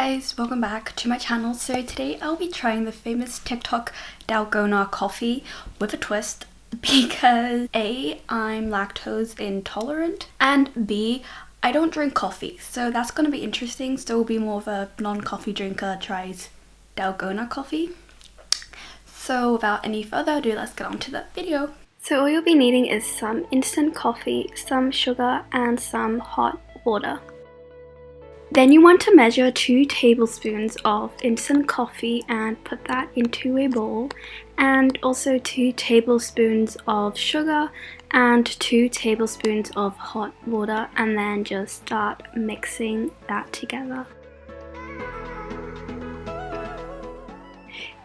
guys, welcome back to my channel. So today I'll be trying the famous TikTok Dalgona coffee with a twist because A, I'm lactose intolerant, and B, I don't drink coffee, so that's going to be interesting. So it'll be more of a non-coffee drinker tries Dalgona coffee. So without any further ado, let's get on to the video. So all you'll be needing is some instant coffee, some sugar, and some hot water. Then you want to measure 2 tablespoons of instant coffee and put that into a bowl, and also 2 tablespoons of sugar and 2 tablespoons of hot water, and then just start mixing that together.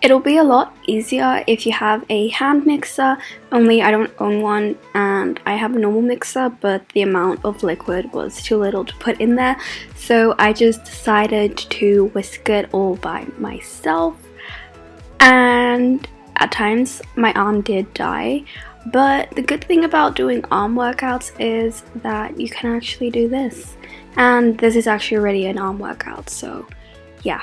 It'll be a lot easier if you have a hand mixer, only I don't own one and I have a normal mixer, but the amount of liquid was too little to put in there, so I just decided to whisk it all by myself. And at times my arm did die, but the good thing about doing arm workouts is that you can actually do this, and this is actually already an arm workout, so yeah.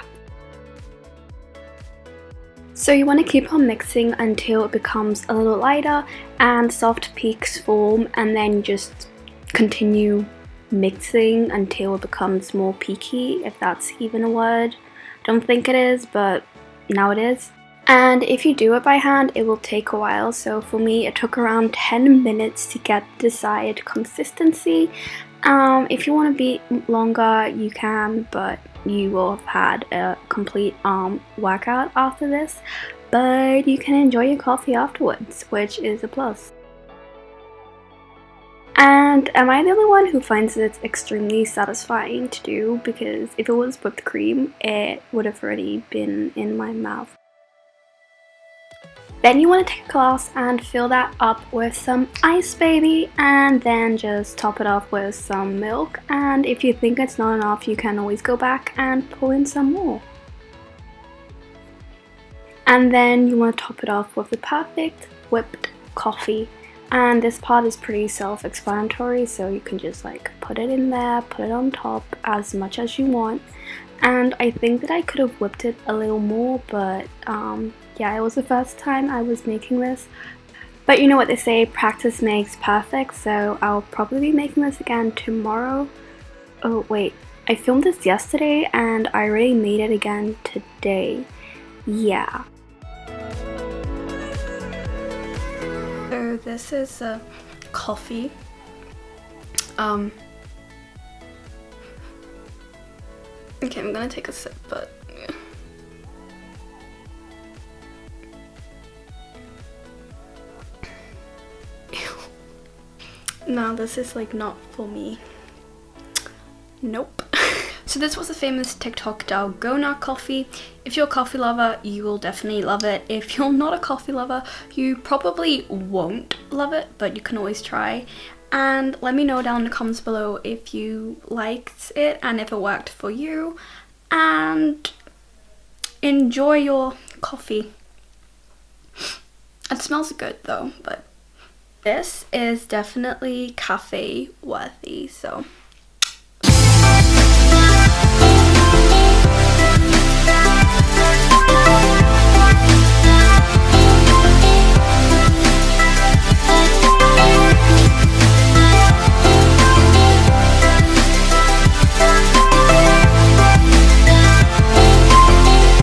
So you want to keep on mixing until it becomes a little lighter and soft peaks form, and then just continue mixing until it becomes more peaky, if that's even a word. Don't think it is, but now it is. And if you do it by hand, it will take a while. So for me, it took around 10 minutes to get the desired consistency. If you want to be longer, you can, but you will have had a complete workout after this, but you can enjoy your coffee afterwards, which is a plus. And am I the only one who finds it extremely satisfying to do? Because if it was whipped cream, it would have already been in my mouth. Then you want to take a glass and fill that up with some ice, baby, and then just top it off with some milk. And if you think it's not enough, you can always go back and pull in some more. And then you want to top it off with the perfect whipped coffee. And this part is pretty self-explanatory, so you can just like put it in there, put it on top as much as you want. And I think that I could have whipped it a little more, but yeah, it was the first time I was making this. But you know what they say, practice makes perfect, so I'll probably be making this again tomorrow. Oh wait, I filmed this yesterday and I already made it again today. Yeah. So this is a coffee. Okay, I'm gonna take a sip, but yeah. No, this is like not for me. Nope. So this was a famous TikTok Dalgona coffee. If you're a coffee lover, you will definitely love it. If you're not a coffee lover, you probably won't love it, but you can always try. And let me know down in the comments below if you liked it and if it worked for you. And enjoy your coffee. It smells good though, but this is definitely cafe worthy, so